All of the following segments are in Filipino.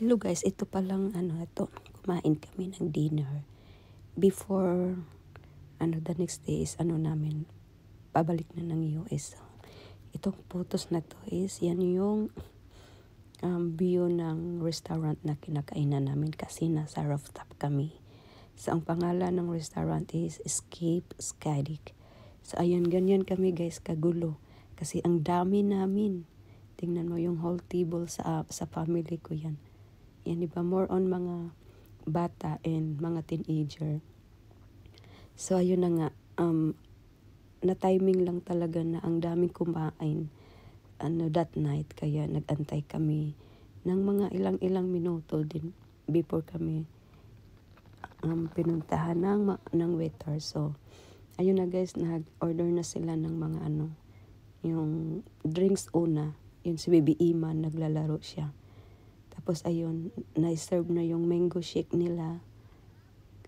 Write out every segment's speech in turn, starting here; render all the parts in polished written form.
Hello guys, ito palang kumain kami ng dinner. Before, the next day is namin, pabalik na ng US. So, itong photos na to is, yan yung view ng restaurant na kinakainan namin kasi nasa rooftop kami. So, ang pangalan ng restaurant is Escape Skydick. So, ayun, ganyan kami guys, kagulo. Kasi ang dami namin. Tingnan mo yung whole table sa family ko yan. Yan, iba more on mga bata and mga teenager. So, ayun na nga, na-timing lang talaga na ang daming kumain that night. Kaya nag-antay kami ng mga ilang minuto din before kami pinuntahan ng waiter. So, ayun na guys, nag-order na sila ng mga yung drinks una. Yun si Baby Iman, naglalaro siya. Tapos ayun, na-serve na yung mango shake nila.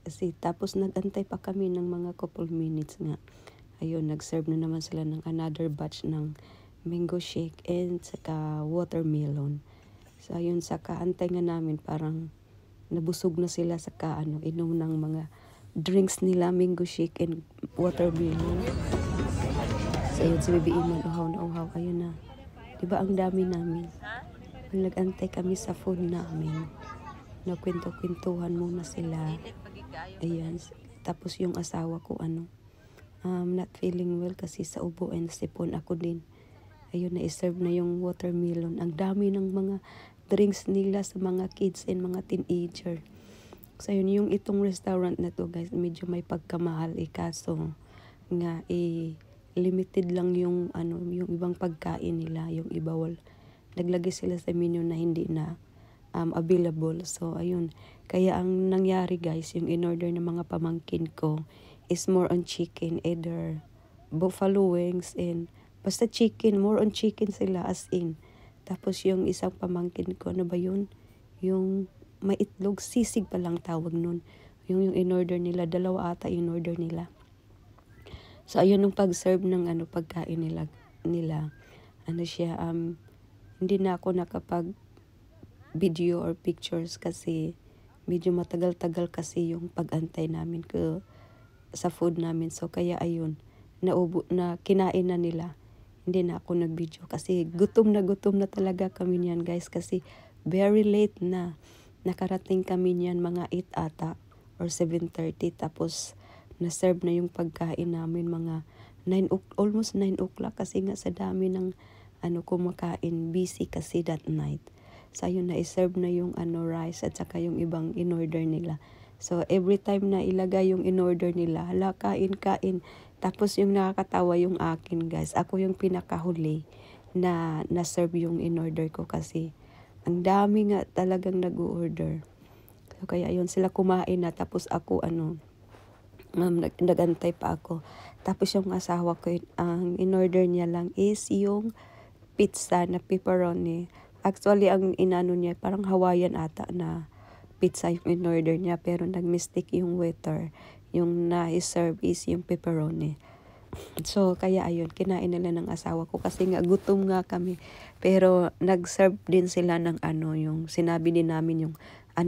Kasi tapos nag-antay pa kami ng mga couple minutes nga. Ayun, nag-serve na naman sila ng another batch ng mango shake and saka watermelon. So ayun, saka antay nga namin, parang nabusog na sila saka inom ng mga drinks nila, mango shake and watermelon. So ayun, si Baby Iman, uhaw na uhaw. Ayun na. Diba ang dami namin? Nag-antay kami sa food namin. Nagkwento-kwentuhan muna sila. Ayan. Tapos yung asawa ko, not feeling well kasi sa ubo and sipon ako din. Ayun, na-serve na yung watermelon. Ang dami ng mga drinks nila sa mga kids and mga teenager. So, ayun, yung itong restaurant na to, guys, medyo may pagkamahal. Kaso, nga, limited lang yung, yung ibang pagkain nila. Yung iba, naglagay sila sa menu na hindi na available. So, ayun. Kaya ang nangyari guys, yung in-order ng mga pamangkin ko is more on chicken, either buffalo wings and basta chicken, more on chicken sila as in. Tapos yung isang pamangkin ko, ano ba yun? Yung may itlog, sisig pa lang tawag nun. Yung in-order nila, dalawa ata in-order nila. So, ayun yung pag-serve ng pagkain nila siya, hindi na ako nakapag video or pictures kasi medyo matagal-tagal kasi yung pag-antay namin sa food namin. So kaya ayun, kinain na nila. Hindi na ako nag-video kasi gutom na talaga kami niyan guys, kasi very late na. Nakarating kami niyan mga 8 ata or 7:30, tapos na-serve na yung pagkain namin mga almost 9 o'clock kasi nga sa dami ng kumakain, busy kasi that night. So ayun, na-serve na yung rice at saka yung ibang in-order nila. So every time na ilagay yung in-order nila, hala, kain. Tapos yung nakakatawa yung akin guys, ako yung pinakahuli na na-serve yung in-order ko kasi ang dami nga talagang nag-order. So kaya ayun, sila kumain na, tapos ako nagantay pa ako. Tapos yung asawa ko, ang in-order niya lang is yung pizza na pepperoni. Actually, ang inano niya, parang Hawaiian ata na pizza yung in-order niya. Pero nag-mistake yung waiter. Yung na-serve is yung pepperoni. So, kaya ayun, kinain nila ng asawa ko. Kasi nga, gutom nga kami. Pero, nag-serve din sila ng yung sinabi din namin yung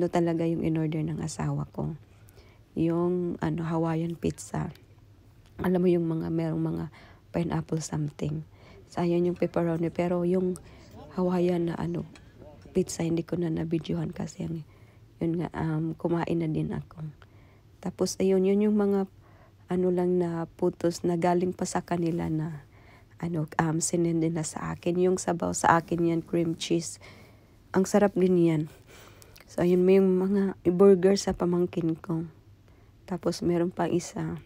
talaga yung in-order ng asawa ko. Yung Hawaiian pizza. Alam mo yung merong mga pineapple something. So, ayun yung pepperoni. Pero yung Hawaiian na pizza, hindi ko na nabidyohan kasi yun nga, kumain na din ako. Tapos, ayun, yun yung mga lang na putos na galing pa sa kanila na sinend nila sa akin. Yung sabaw sa akin yan, cream cheese. Ang sarap din yan. So, ayun, may yung mga burger sa pamangkin ko. Tapos, meron pa isa.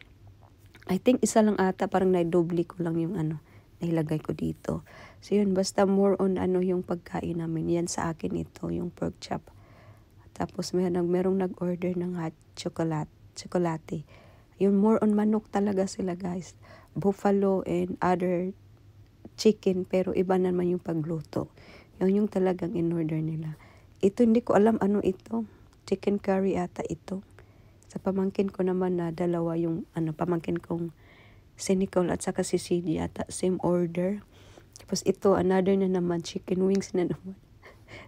I think isa lang ata, parang na-doble ko lang yung nailagay ko dito. So yun, basta more on yung pagkain namin. Yan sa akin ito, yung pork chop. Tapos merong nag-order ng hot chocolate. Yun, more on manok talaga sila guys. Buffalo and other chicken, pero iba naman yung pagluto. Yun yung talagang in-order nila. Ito, hindi ko alam ano ito. Chicken curry ata ito. Sa pamangkin ko naman na dalawa yung pamangkin kong si Nicole at saka si CD ata, same order. Tapos ito, another na naman, chicken wings na naman.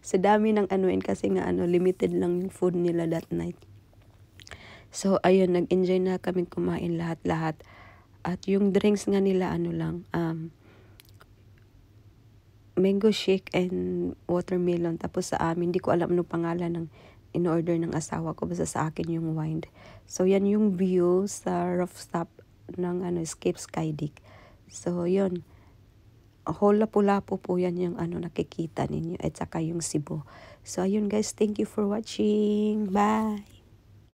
Sa dami ng anuin kasi nga limited lang yung food nila that night. So ayun, nag-enjoy na kami kumain lahat-lahat. At yung drinks nga nila mango shake and watermelon. Tapos sa amin, hindi ko alam ano pangalan ng in-order ng asawa ko. Basta sa akin yung wine. So yan yung view sa rooftop ng Escape Skydick. So yun, whole Lapu-Lapu po yan yung nakikita ninyo. At saka yung Cebu. So ayun guys, thank you for watching. Bye!